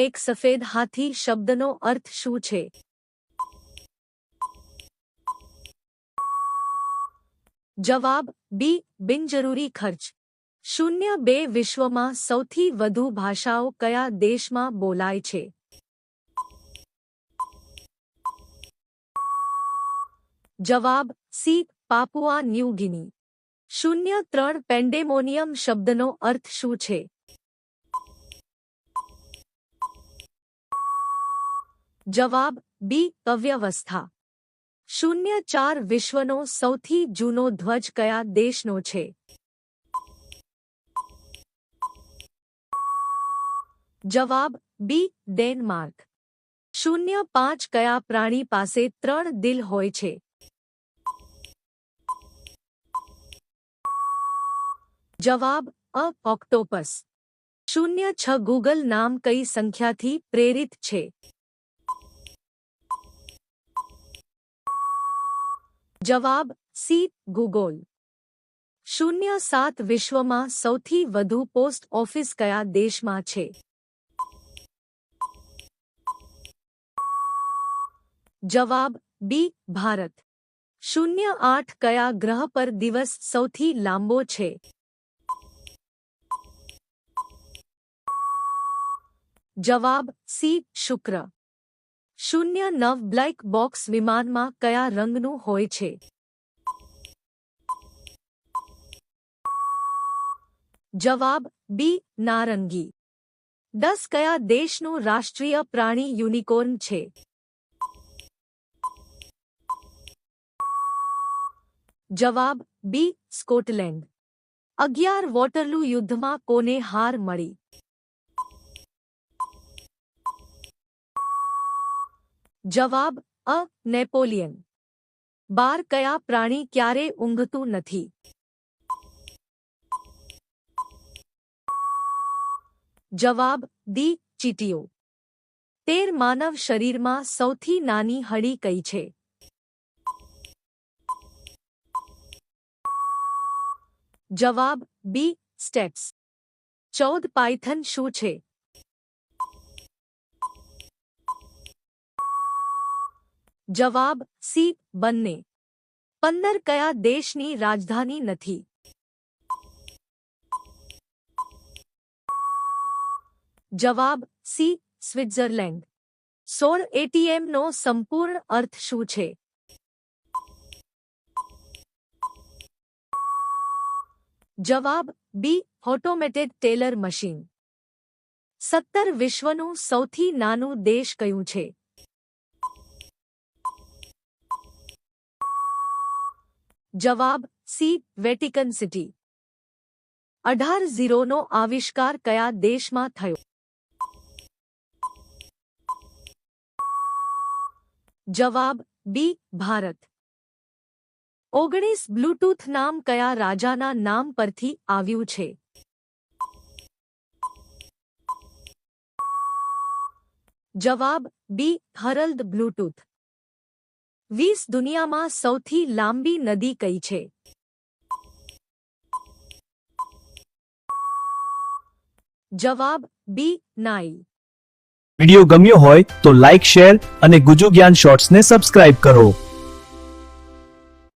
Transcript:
એક સફેદ હાથી શબ્દનો અર્થ શું છે? જવાબ બી. બિનજરૂરી ખર્ચ. 02 વિશ્વમાં સૌથી વધુ ભાષાઓ કયા દેશમાં બોલાય છે? જવાબ સી. Papua new guinea. 03 પેન્ડેમોનિયમ શબ્દનો અર્થ શું છે? જવાબ બી. અવ્યવસ્થા. 04 વિશ્વનો સૌથી જૂનો ધ્વજ કયા દેશનો છે? જવાબ બી. ડેનમાર્ક. 05 કયા પ્રાણી પાસે 3 દિલ હોય છે? જવાબ અ. ઓક્ટોપસ. 06 ગૂગલ નામ કઈ સંખ્યાથી પ્રેરિત છે? જવાબ સી. ભૂગોળ. 07 વિશ્વમાં સૌથી વધુ પોસ્ટ ઓફિસ કયા દેશમાં છે? જવાબ બી. ભારત. 08 કયા ગ્રહ પર દિવસ સૌથી લાંબો છે? જવાબ સી. શુક્ર. 09 બ્લેક બોક્સ વિમાનમાં કયા રંગનું હોય છે? જવાબ બી. નારંગી. 10 કયા દેશનું રાષ્ટ્રીય પ્રાણી યુનિકોર્ન છે? જવાબ બી. સ્કોટલેન્ડ. 11 વોટરલૂ યુદ્ધમાં કોને હાર મળી? જવાબ અ. નેપોલિયન. 12 કયા પ્રાણી ક્યારે ઊંઘતું નથી? જવાબ ડી. ચીંટીઓ. 13 માનવ શરીરમાં સૌથી નાની હડી કઈ છે? જવાબ બી. સ્ટેપ્સ. 14 પાયથન શું છે? જવાબ સી. બંને. 15 કયા દેશની રાજધાની નથી? જવાબ સી. સ્વિટ્ઝરલેન્ડ. 16 એટીએમ નો સંપૂર્ણ અર્થ શું છે? જવાબ બી. Automated Taylor machine. 17 વિશ્વનું સૌથી નાનું દેશ કયું છે? જવાબ સી. Vatican city. 18 નો આવિષ્કાર કયા દેશમાં થયો? જવાબ બી. ભારત. 19 બ્લૂટૂથ નામ કયા રાજાના નામ પરથી આવ્યું છે? જવાબ બી. હરલ્ડ બ્લૂટૂથ. 20 દુનિયામાં સૌથી લાંબી નદી કઈ છે? જવાબ બી. નાઇલ. વિડિયો ગમ્યો હોય તો લાઇક શેર અને ગુજુ જ્ઞાન શોર્ટ્સને સબસ્ક્રાઇબ કરો.